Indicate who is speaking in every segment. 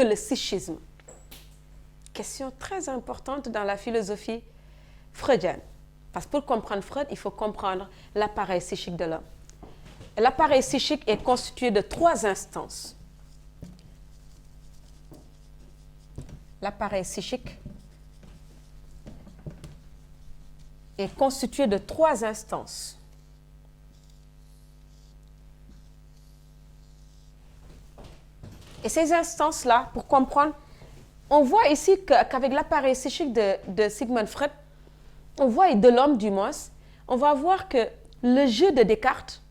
Speaker 1: que le psychisme? Question très importante dans la philosophie freudienne. Parce que pour comprendre Freud, il faut comprendre l'appareil psychique de l'homme. L'appareil psychique est constitué de 3 instances. L'appareil psychique est constitué de 3 instances. Et ces instances-là, pour comprendre, on voit ici qu'avec l'appareil psychique de Sigmund Freud, on voit, et de l'homme du moins, on va voir que le jeu de Descartes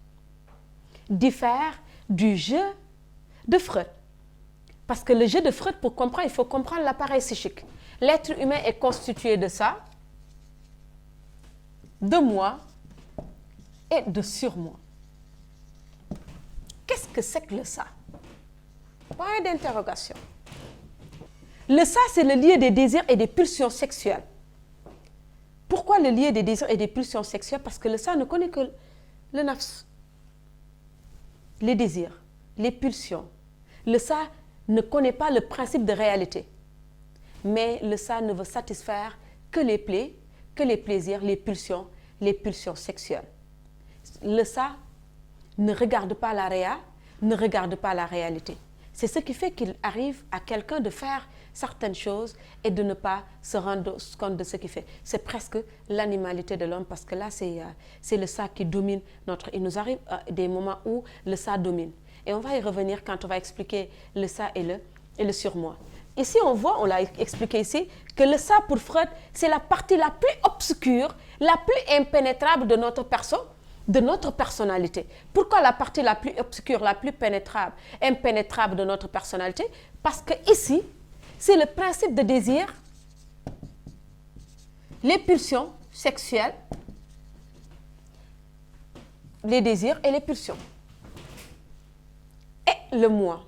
Speaker 1: diffère du jeu de Freud. Parce que le jeu de Freud, pour comprendre, il faut comprendre l'appareil psychique. L'être humain est constitué de ça, de moi et de surmoi. Qu'est-ce que c'est que le ça? Point d'interrogation. Le ça, c'est le lieu des désirs et des pulsions sexuelles. Pourquoi le lieu des désirs et des pulsions sexuelles? Parce que le ça ne connaît que le nafs. Les désirs, les pulsions. Le ça ne connaît pas le principe de réalité. Mais le ça ne veut satisfaire que les plaies, que les plaisirs, les pulsions sexuelles. Le ça ne regarde pas la réa, ne regarde pas la réalité. C'est ce qui fait qu'il arrive à quelqu'un de faire certaines choses et de ne pas se rendre compte de ce qu'il fait. C'est presque l'animalité de l'homme parce que là, c'est le ça qui domine notre... Il nous arrive des moments où le ça domine. Et on va y revenir quand on va expliquer le ça et le surmoi. Ici, on voit, on l'a expliqué ici, que le ça pour Freud, c'est la partie la plus obscure, la plus impénétrable de notre personne, de notre personnalité. Pourquoi la partie la plus obscure, la plus impénétrable de notre personnalité? Parce que ici, c'est le principe de désir, les pulsions sexuelles, les désirs et les pulsions. Et le moi.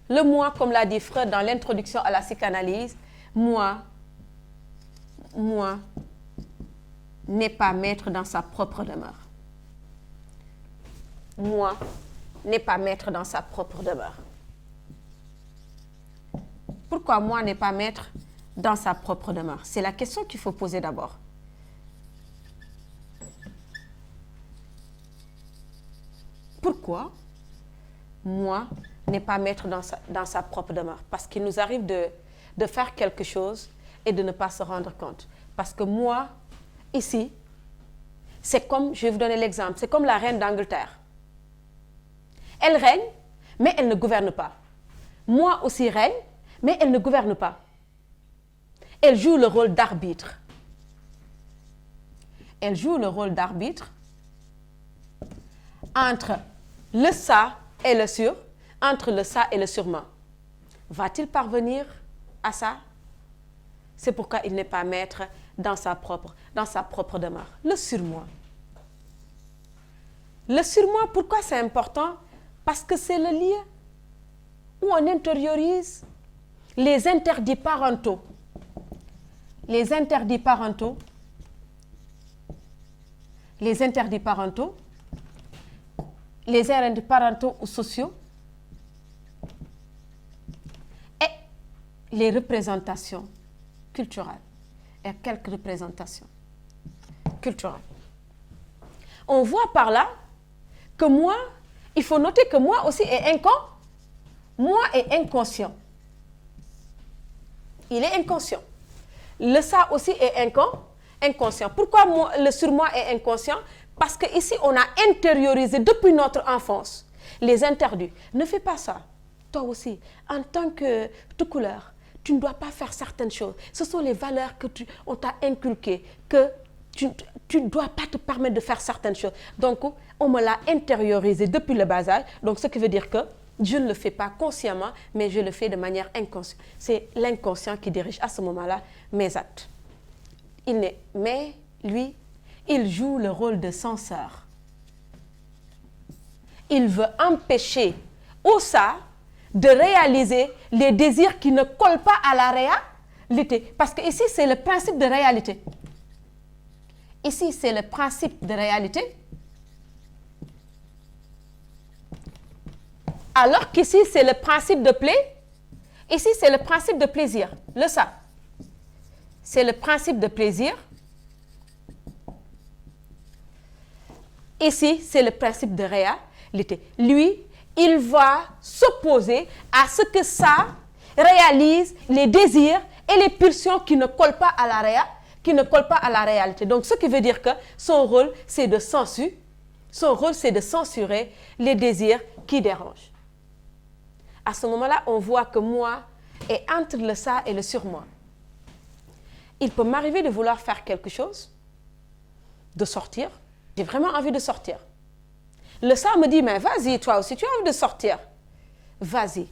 Speaker 1: Le moi, comme l'a dit Freud dans l'introduction à la psychanalyse, moi n'est pas maître dans sa propre demeure. Moi n'est pas maître dans sa propre demeure. Pourquoi moi n'est pas maître dans sa propre demeure? C'est la question qu'il faut poser d'abord. Pourquoi moi n'est pas maître dans sa propre demeure? Parce qu'il nous arrive de faire quelque chose et de ne pas se rendre compte. Parce que moi, ici, c'est comme, je vais vous donner l'exemple, c'est comme la reine d'Angleterre. Elle règne, mais elle ne gouverne pas. Moi aussi règne, mais elle ne gouverne pas. Elle joue le rôle d'arbitre. Elle joue le rôle d'arbitre entre le ça et le sur, entre le ça et le surmoi. Va-t-il parvenir à ça? C'est pourquoi il n'est pas maître dans sa propre demeure. Le surmoi. Le surmoi, pourquoi c'est important? Parce que c'est le lieu où on intériorise les interdits parentaux. Les interdits parentaux. Les interdits parentaux. Les interdits parentaux ou sociaux. Et les représentations culturelles. Et quelques représentations culturelles. On voit par là que moi, il faut noter que moi aussi est inconscient. Il est inconscient. Le ça aussi est inconscient. Pourquoi le surmoi est inconscient? Parce qu'ici, on a intériorisé depuis notre enfance les interdits. Ne fais pas ça. Toi aussi, en tant que toute couleur, tu ne dois pas faire certaines choses. Ce sont les valeurs on t'a inculquées, que tu ne dois pas te permettre de faire certaines choses. Donc, on me l'a intériorisé depuis le bas âge. Donc, ce qui veut dire que je ne le fais pas consciemment, mais je le fais de manière inconsciente. C'est l'inconscient qui dirige à ce moment-là mes actes. Mais lui, il joue le rôle de censeur. Il veut empêcher au ça de réaliser les désirs qui ne collent pas à la réalité. Parce que ici, c'est le principe de réalité. Ici, c'est le principe de réalité. Alors qu'ici, c'est le principe de Ici, c'est le principe de plaisir. Le ça. C'est le principe de plaisir. Ici, c'est le principe de réalité. Lui, il va s'opposer à ce que ça réalise les désirs et les pulsions qui ne collent pas à la réalité. Donc, ce qui veut dire que son rôle, c'est de censurer. Son rôle, c'est de censurer les désirs qui dérangent. À ce moment-là, on voit que moi est entre le ça et le surmoi. Il peut m'arriver de vouloir faire quelque chose, de sortir. J'ai vraiment envie de sortir. Le ça me dit, mais vas-y, toi aussi, tu as envie de sortir. Vas-y.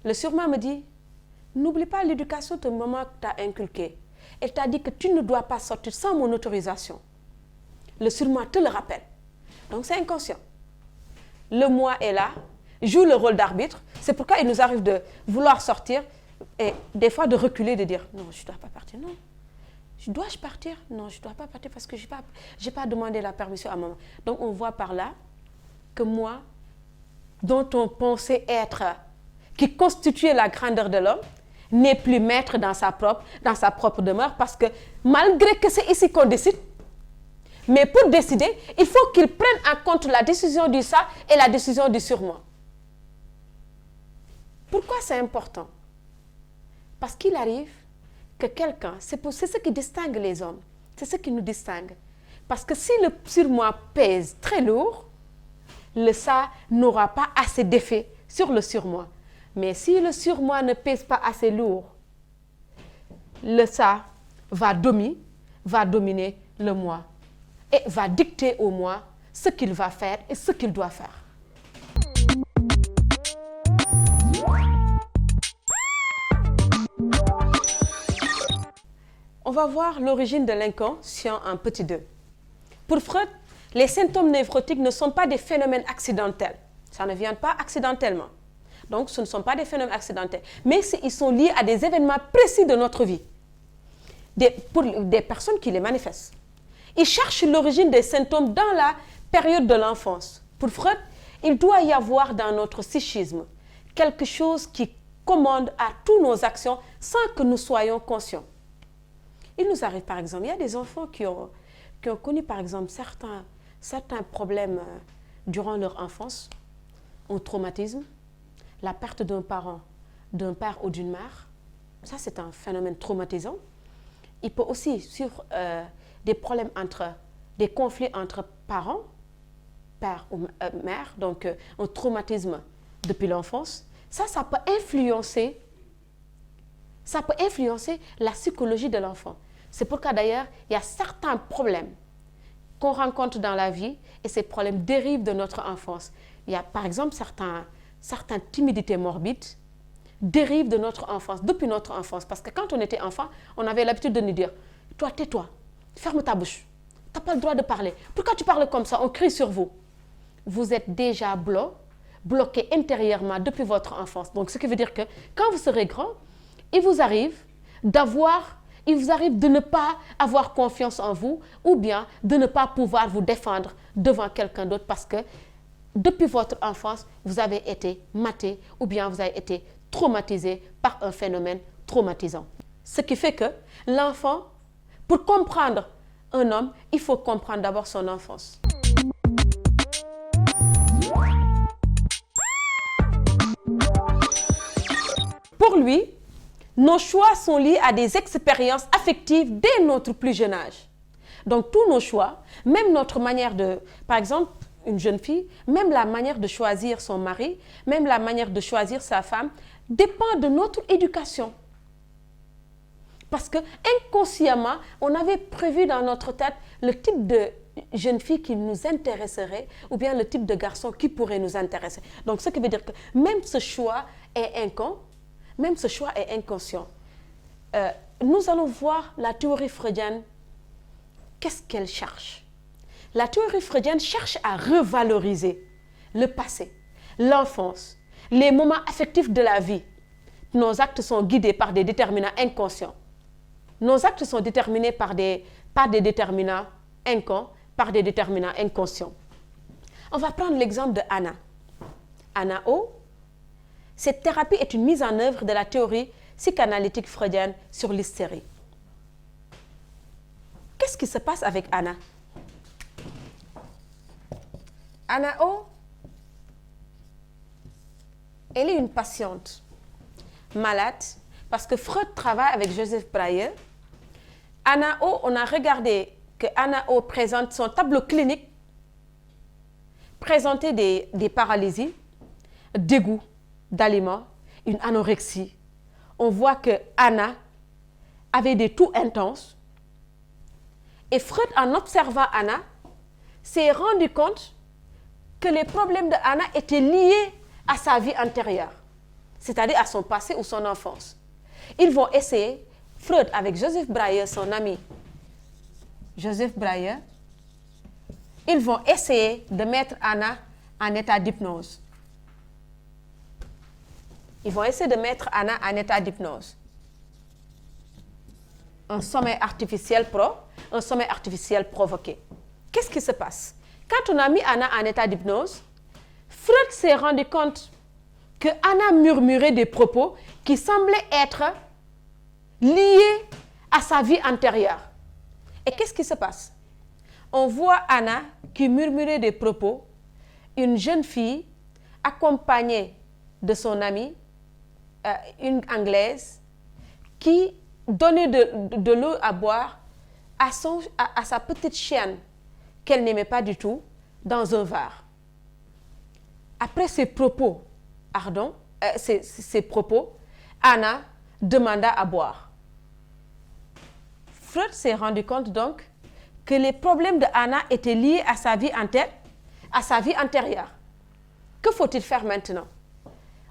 Speaker 1: Le surmoi me dit, n'oublie pas l'éducation que maman t'a inculquée. Elle t'a dit que tu ne dois pas sortir sans mon autorisation. Le surmoi te le rappelle. Donc c'est inconscient. Le moi est là, joue le rôle d'arbitre. C'est pourquoi il nous arrive de vouloir sortir et des fois de reculer, de dire, non, je ne dois pas partir, non. Dois-je partir? Non, je ne dois pas partir parce que je n'ai pas demandé la permission à maman. Donc, on voit par là que moi, dont on pensait être, qui constituait la grandeur de l'homme, n'est plus maître dans sa propre demeure parce que malgré que c'est ici qu'on décide, mais pour décider, il faut qu'il prenne en compte la décision du ça et la décision du surmoi. Pourquoi c'est important? Parce qu'il arrive que quelqu'un, c'est ce qui distingue les hommes, c'est ce qui nous distingue. Parce que si le surmoi pèse très lourd, le ça n'aura pas assez d'effet sur le surmoi. Mais si le surmoi ne pèse pas assez lourd, le ça va dominer le moi et va dicter au moi ce qu'il va faire et ce qu'il doit faire. On va voir l'origine de l'inconscient en petit 2. Pour Freud, les symptômes névrotiques ne sont pas des phénomènes accidentels. Ça ne vient pas accidentellement. Donc, ce ne sont pas des phénomènes accidentels. Mais ils sont liés à des événements précis de notre vie. Pour des personnes qui les manifestent. Ils cherchent l'origine des symptômes dans la période de l'enfance. Pour Freud, il doit y avoir dans notre psychisme quelque chose qui commande à toutes nos actions sans que nous soyons conscients. Il nous arrive, par exemple, il y a des enfants qui ont connu, par exemple, certains problèmes durant leur enfance, un traumatisme, la perte d'un parent, d'un père ou d'une mère. Ça, c'est un phénomène traumatisant. Il peut aussi suivre des problèmes des conflits entre parents, père ou mère, donc un traumatisme depuis l'enfance. Ça peut influencer la psychologie de l'enfant. C'est pourquoi d'ailleurs, il y a certains problèmes qu'on rencontre dans la vie et ces problèmes dérivent de notre enfance. Il y a par exemple certaines timidités morbides dérivent de notre enfance, depuis notre enfance. Parce que quand on était enfant, on avait l'habitude de nous dire « Toi, tais-toi, ferme ta bouche, tu n'as pas le droit de parler. Pourquoi tu parles comme ça? On crie sur vous. » Vous êtes déjà bloqué intérieurement depuis votre enfance. Donc, ce qui veut dire que quand vous serez grand, il vous arrive de ne pas avoir confiance en vous ou bien de ne pas pouvoir vous défendre devant quelqu'un d'autre parce que depuis votre enfance, vous avez été maté ou bien vous avez été traumatisé par un phénomène traumatisant. Ce qui fait que l'enfant, pour comprendre un homme, il faut comprendre d'abord son enfance. Pour lui, nos choix sont liés à des expériences affectives dès notre plus jeune âge. Donc, tous nos choix, même notre manière de, par exemple, une jeune fille, même la manière de choisir son mari, même la manière de choisir sa femme, dépend de notre éducation. Parce que inconsciemment, on avait prévu dans notre tête le type de jeune fille qui nous intéresserait ou bien le type de garçon qui pourrait nous intéresser. Donc, ce qui veut dire que même ce choix est inconscient. Nous allons voir la théorie freudienne. Qu'est-ce qu'elle cherche? La théorie freudienne cherche à revaloriser le passé, l'enfance, les moments affectifs de la vie. Nos actes sont guidés par des déterminants inconscients. Nos actes sont déterminés par des déterminants inconscients. On va prendre l'exemple de Anna. Anna O, Cette thérapie est une mise en œuvre de la théorie psychanalytique freudienne sur l'hystérie. Qu'est-ce qui se passe avec Anna? Anna O, elle est une patiente malade parce que Freud travaille avec Joseph Breuer. Anna O, on a regardé que Anna O présente son tableau clinique, présentait des paralysies, dégoût d'aliments, une anorexie. On voit que Anna avait des toux intenses. Et Freud, en observant Anna, s'est rendu compte que les problèmes de Anna étaient liés à sa vie antérieure, c'est-à-dire à son passé ou son enfance. Ils vont essayer, Freud avec Joseph Breuer, son ami Joseph Breuer, ils vont essayer de mettre Anna en état d'hypnose. Ils vont essayer de mettre Anna en état d'hypnose. Un sommeil artificiel un sommeil artificiel provoqué. Qu'est-ce qui se passe? Quand on a mis Anna en état d'hypnose, Freud s'est rendu compte que Anna murmurait des propos qui semblaient être liés à sa vie antérieure. Et qu'est-ce qui se passe? On voit Anna qui murmurait des propos, une jeune fille accompagnée de son amie, une Anglaise, qui donnait de l'eau à boire à sa petite chienne qu'elle n'aimait pas du tout dans un verre. Après ces propos, Anna demanda à boire. Freud s'est rendu compte donc que les problèmes de Anna étaient liés à sa vie antérieure. Que faut-il faire maintenant?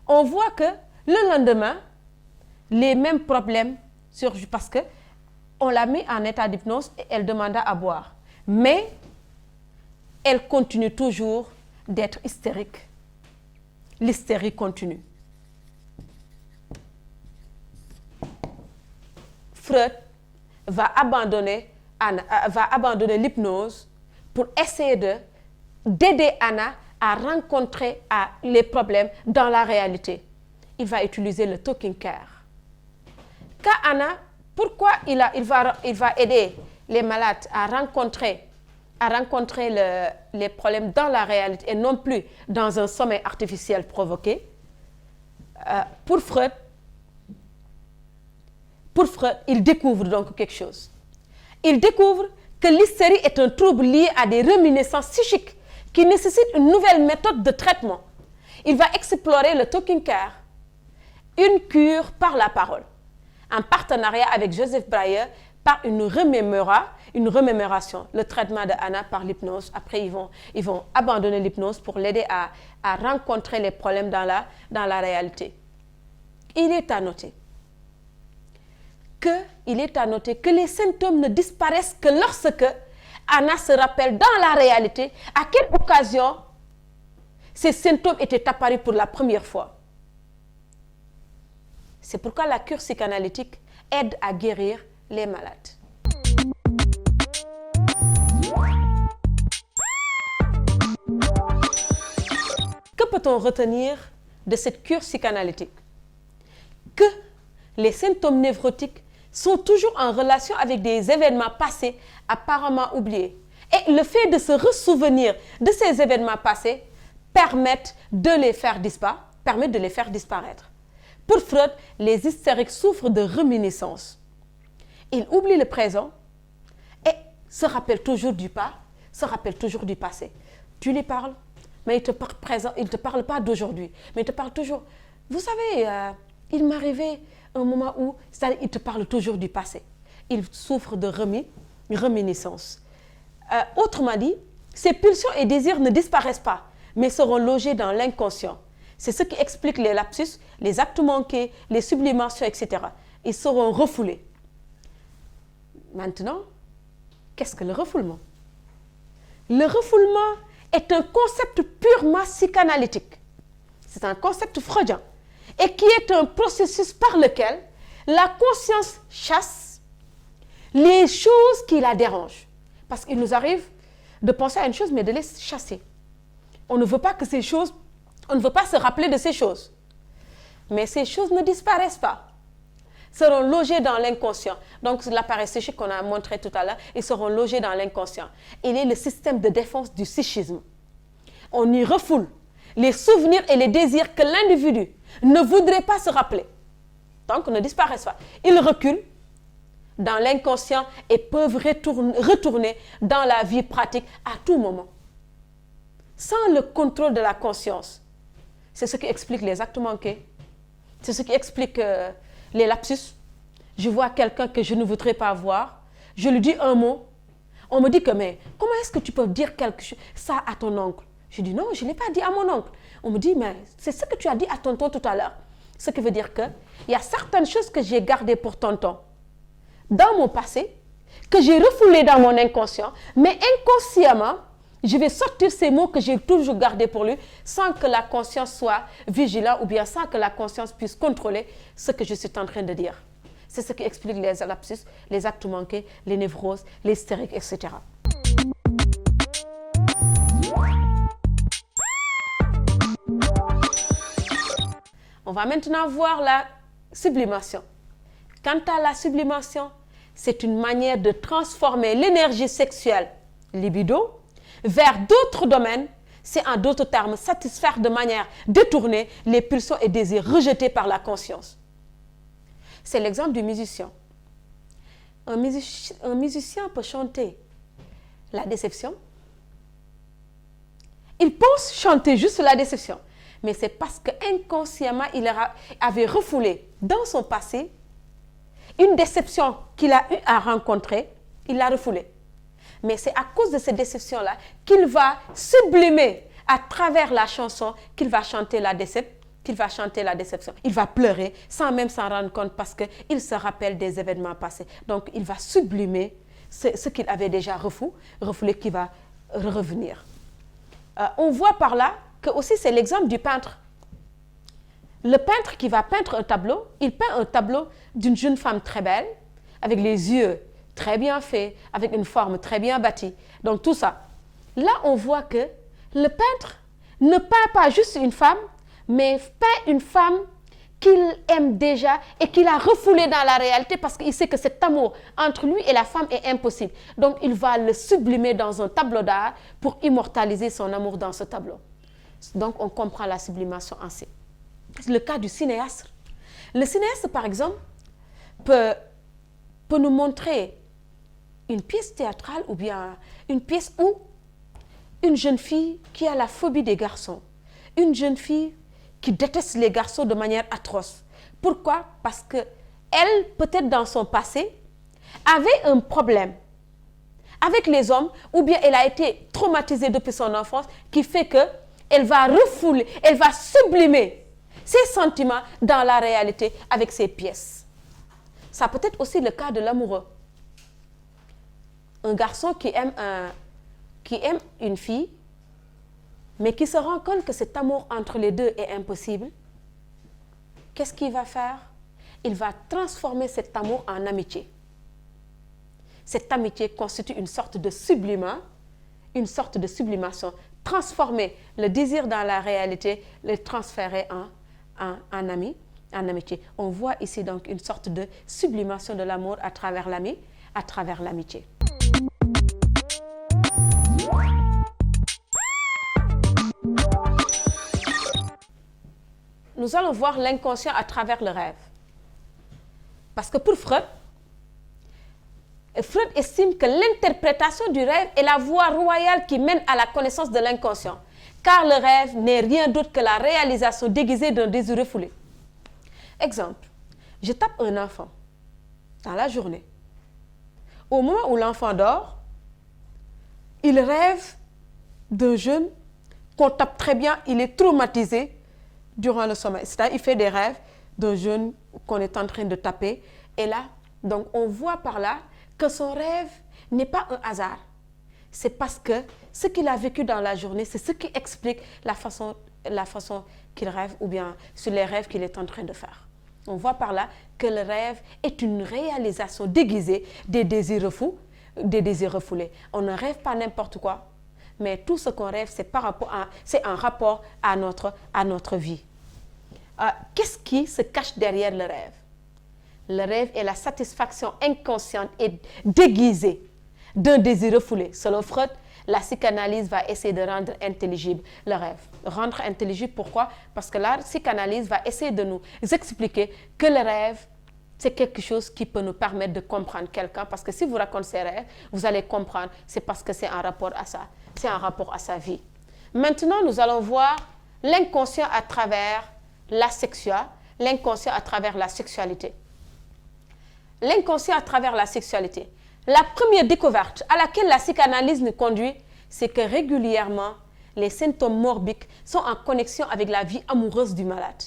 Speaker 1: On voit que le lendemain, les mêmes problèmes surgissent parce qu'on l'a mis en état d'hypnose et elle demanda à boire. Mais elle continue toujours d'être hystérique. L'hystérie continue. Freud va abandonner l'hypnose pour essayer d'aider Anna à rencontrer les problèmes dans la réalité. Il va utiliser le talking care. Quand Anna, pourquoi il va aider les malades à rencontrer les problèmes dans la réalité et non plus dans un sommeil artificiel provoqué? Pour Freud, il découvre donc quelque chose. Il découvre que l'hystérie est un trouble lié à des réminiscences psychiques qui nécessitent une nouvelle méthode de traitement. Il va explorer le talking care, une cure par la parole, en partenariat avec Joseph Breuer par une remémoration, le traitement de Anna par l'hypnose. Après, ils vont abandonner l'hypnose pour l'aider à rencontrer les problèmes dans la réalité. Il est à noter que les symptômes ne disparaissent que lorsque Anna se rappelle dans la réalité à quelle occasion ces symptômes étaient apparus pour la première fois. C'est pourquoi la cure psychanalytique aide à guérir les malades. Que peut-on retenir de cette cure psychanalytique? Que les symptômes névrotiques sont toujours en relation avec des événements passés apparemment oubliés. Et le fait de se ressouvenir de ces événements passés permet de les faire disparaître. Pour Freud, les hystériques souffrent de réminiscence. Ils oublient le présent et se rappellent toujours du passé. Tu lui parles, mais il te parle présent, il ne te parle pas d'aujourd'hui, mais il te parle toujours. Vous savez, il m'arrivait un moment où, c'est-à-dire, il te parle toujours du passé. Il souffre de réminiscence. Autrement dit, ces pulsions et désirs ne disparaissent pas, mais seront logés dans l'inconscient. C'est ce qui explique les lapsus, les actes manqués, les sublimations, etc. Ils seront refoulés. Maintenant, qu'est-ce que le refoulement? Le refoulement est un concept purement psychanalytique. C'est un concept freudien et qui est un processus par lequel la conscience chasse les choses qui la dérangent. Parce qu'il nous arrive de penser à une chose, mais de les chasser. On ne veut pas se rappeler de ces choses. Mais ces choses ne disparaissent pas. Seront logées dans l'inconscient. Donc, l'appareil psychique qu'on a montré tout à l'heure, ils seront logés dans l'inconscient. Il est le système de défense du psychisme. On y refoule les souvenirs et les désirs que l'individu ne voudrait pas se rappeler. Donc, ne disparaissent pas. Ils reculent dans l'inconscient et peuvent retourner dans la vie pratique à tout moment. Sans le contrôle de la conscience. C'est ce qui explique les actes manqués. C'est ce qui explique les lapsus. Je vois quelqu'un que je ne voudrais pas voir. Je lui dis un mot. On me dit que, mais comment est-ce que tu peux dire quelque chose, ça à ton oncle? Je dis non, je ne l'ai pas dit à mon oncle. On me dit, mais c'est ce que tu as dit à tonton tout à l'heure. Ce qui veut dire qu'il y a certaines choses que j'ai gardées pour tonton dans mon passé, que j'ai refoulées dans mon inconscient, mais inconsciemment, je vais sortir ces mots que j'ai toujours gardés pour lui sans que la conscience soit vigilante ou bien sans que la conscience puisse contrôler ce que je suis en train de dire. C'est ce qui explique les lapsus, les actes manqués, les névroses, les hystériques, etc. On va maintenant voir la sublimation. Quant à la sublimation, c'est une manière de transformer l'énergie sexuelle, libido, vers d'autres domaines. C'est en d'autres termes satisfaire de manière détournée les pulsions et désirs rejetés par la conscience. C'est l'exemple du musicien. Un musicien peut chanter la déception. Il pense chanter juste la déception. Mais c'est parce qu'inconsciemment, il avait refoulé dans son passé une déception qu'il a eu à rencontrer. Il l'a refoulée. Mais c'est à cause de cette déception-là qu'il va sublimer à travers la chanson qu'il va chanter la déception. Il va pleurer sans même s'en rendre compte parce qu'il se rappelle des événements passés. Donc, il va sublimer ce qu'il avait déjà refoulé qui va revenir. On voit par là que aussi c'est l'exemple du peintre. Le peintre qui va peindre un tableau, il peint un tableau d'une jeune femme très belle, avec les yeux très bien faits, avec une forme très bien bâtie. Donc tout ça. Là, on voit que le peintre ne peint pas juste une femme, mais peint une femme qu'il aime déjà et qu'il a refoulée dans la réalité parce qu'il sait que cet amour entre lui et la femme est impossible. Donc il va le sublimer dans un tableau d'art pour immortaliser son amour dans ce tableau. Donc on comprend la sublimation ainsi. C'est le cas du cinéaste. Le cinéaste, par exemple, peut nous montrer une pièce théâtrale ou bien une pièce où une jeune fille qui a la phobie des garçons, une jeune fille qui déteste les garçons de manière atroce. Pourquoi? Parce qu'elle, peut-être dans son passé, avait un problème avec les hommes ou bien elle a été traumatisée depuis son enfance qui fait qu'elle va refouler, elle va sublimer ses sentiments dans la réalité avec ses pièces. Ça peut être aussi le cas de l'amoureux. Un garçon qui aime une fille, mais qui se rend compte que cet amour entre les deux est impossible. Qu'est-ce qu'il va faire? Il va transformer cet amour en amitié. Cette amitié constitue une sorte de sublimation, transformer le désir dans la réalité, le transférer en amitié. On voit ici donc une sorte de sublimation de l'amour à travers l'amitié. Nous allons voir l'inconscient à travers le rêve. Parce que pour Freud estime que l'interprétation du rêve est la voie royale qui mène à la connaissance de l'inconscient. Car le rêve n'est rien d'autre que la réalisation déguisée d'un désir refoulé. Exemple, je tape un enfant dans la journée. Au moment où l'enfant dort, il rêve d'un jeune qu'on tape très bien, il est traumatisé durant le sommeil. C'est-à-dire, il fait des rêves d'un jeune qu'on est en train de taper. Et là, donc, on voit par là que son rêve n'est pas un hasard. C'est parce que ce qu'il a vécu dans la journée, c'est ce qui explique la façon qu'il rêve ou bien sur les rêves qu'il est en train de faire. On voit par là que le rêve est une réalisation déguisée des désirs refoulés. On ne rêve pas n'importe quoi, mais tout ce qu'on rêve, c'est en rapport à notre vie. qu'est-ce qui se cache derrière le rêve? Le rêve est la satisfaction inconsciente et déguisée d'un désir refoulé. Selon Freud, la psychanalyse va essayer de rendre intelligible le rêve. Rendre intelligible, pourquoi? Parce que la psychanalyse va essayer de nous expliquer que le rêve, c'est quelque chose qui peut nous permettre de comprendre quelqu'un. Parce que si vous racontez ces rêves, vous allez comprendre, c'est parce que c'est un rapport à ça. C'est un rapport à sa vie. Maintenant, nous allons voir l'inconscient à travers la sexualité, l'inconscient à travers la sexualité. L'inconscient à travers la sexualité. La première découverte à laquelle la psychanalyse nous conduit, c'est que régulièrement, les symptômes morbiques sont en connexion avec la vie amoureuse du malade.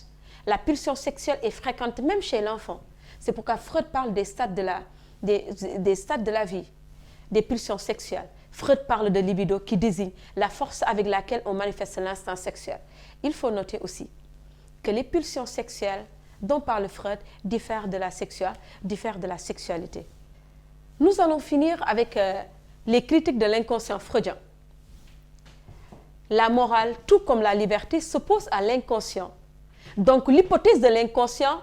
Speaker 1: La pulsion sexuelle est fréquente même chez l'enfant. C'est pourquoi Freud parle des stades de la vie, des pulsions sexuelles. Freud parle de libido qui désigne la force avec laquelle on manifeste l'instinct sexuel. Il faut noter aussi que les pulsions sexuelles dont parle Freud diffèrent de la sexualité. Nous allons finir avec les critiques de l'inconscient freudien. La morale, tout comme la liberté, s'oppose à l'inconscient. Donc l'hypothèse de l'inconscient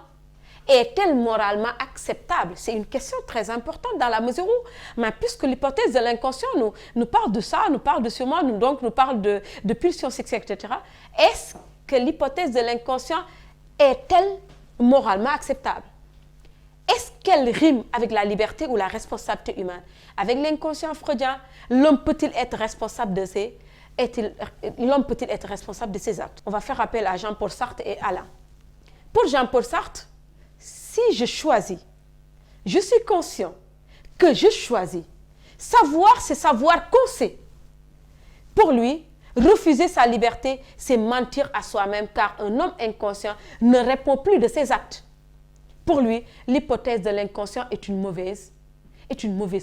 Speaker 1: est-elle moralement acceptable? C'est une question très importante dans la mesure où, mais puisque l'hypothèse de l'inconscient nous parle de ça, nous parle de sûrement, donc nous parle de pulsions sexuelles, etc. Est-ce que l'hypothèse de l'inconscient est-elle moralement acceptable? Est-ce qu'elle rime avec la liberté ou la responsabilité humaine? Avec l'inconscient freudien, l'homme peut-il être responsable de ses actes? On va faire appel à Jean-Paul Sartre et Alain. Pour Jean-Paul Sartre, si je choisis, je suis conscient que je choisis. Savoir, c'est savoir qu'on sait. Pour lui, refuser sa liberté, c'est mentir à soi-même, car un homme inconscient ne répond plus de ses actes. Pour lui, l'hypothèse de l'inconscient est une mauvaise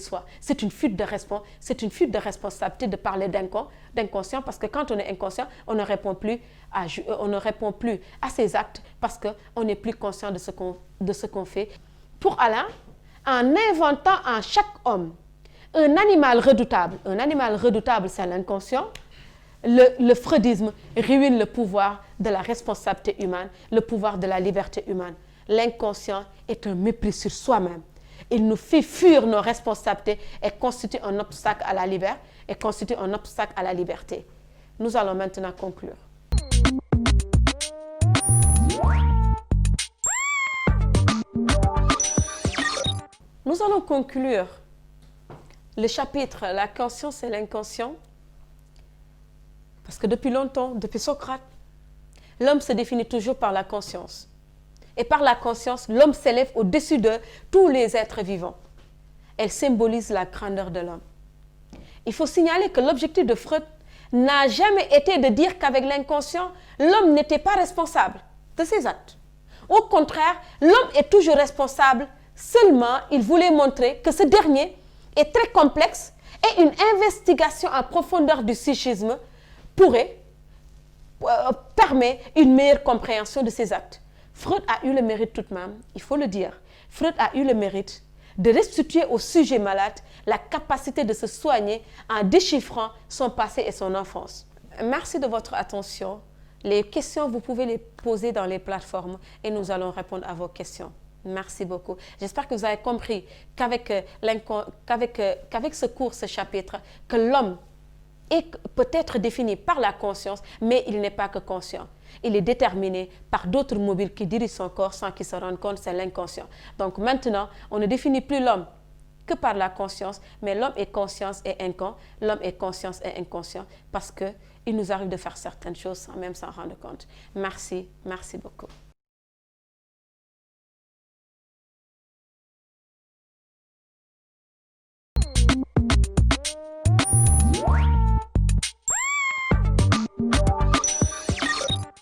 Speaker 1: foi. C'est une fuite de responsabilité de parler d'inconscient, parce que quand on est inconscient, on ne répond plus à ses actes parce qu'on n'est plus conscient de ce qu'on fait. Pour Alain, en inventant en chaque homme un animal redoutable, c'est l'inconscient. Le freudisme ruine le pouvoir de la responsabilité humaine, le pouvoir de la liberté humaine. L'inconscient est un mépris sur soi-même. Il nous fait fuir nos responsabilités et constitue un obstacle à la liberté. Nous allons maintenant conclure. Nous allons conclure le chapitre « La conscience et l'inconscient ». Parce que depuis longtemps, depuis Socrate, l'homme se définit toujours par la conscience. Et par la conscience, l'homme s'élève au-dessus de tous les êtres vivants. Elle symbolise la grandeur de l'homme. Il faut signaler que l'objectif de Freud n'a jamais été de dire qu'avec l'inconscient, l'homme n'était pas responsable de ses actes. Au contraire, l'homme est toujours responsable, seulement il voulait montrer que ce dernier est très complexe et une investigation en profondeur du psychisme permet une meilleure compréhension de ses actes. Freud a eu le mérite tout de même, il faut le dire, Freud a eu le mérite de restituer au sujet malade la capacité de se soigner en déchiffrant son passé et son enfance. Merci de votre attention. Les questions, vous pouvez les poser dans les plateformes et nous allons répondre à vos questions. Merci beaucoup. J'espère que vous avez compris qu'avec ce cours, ce chapitre, que l'homme peut être défini par la conscience, mais il n'est pas que conscient. Il est déterminé par d'autres mobiles qui dirigent son corps sans qu'il se rende compte, c'est l'inconscient. Donc maintenant, on ne définit plus l'homme que par la conscience, mais l'homme est conscience et inconscient, l'homme est conscience et inconscient, parce qu'il nous arrive de faire certaines choses sans même s'en rendre compte. Merci beaucoup.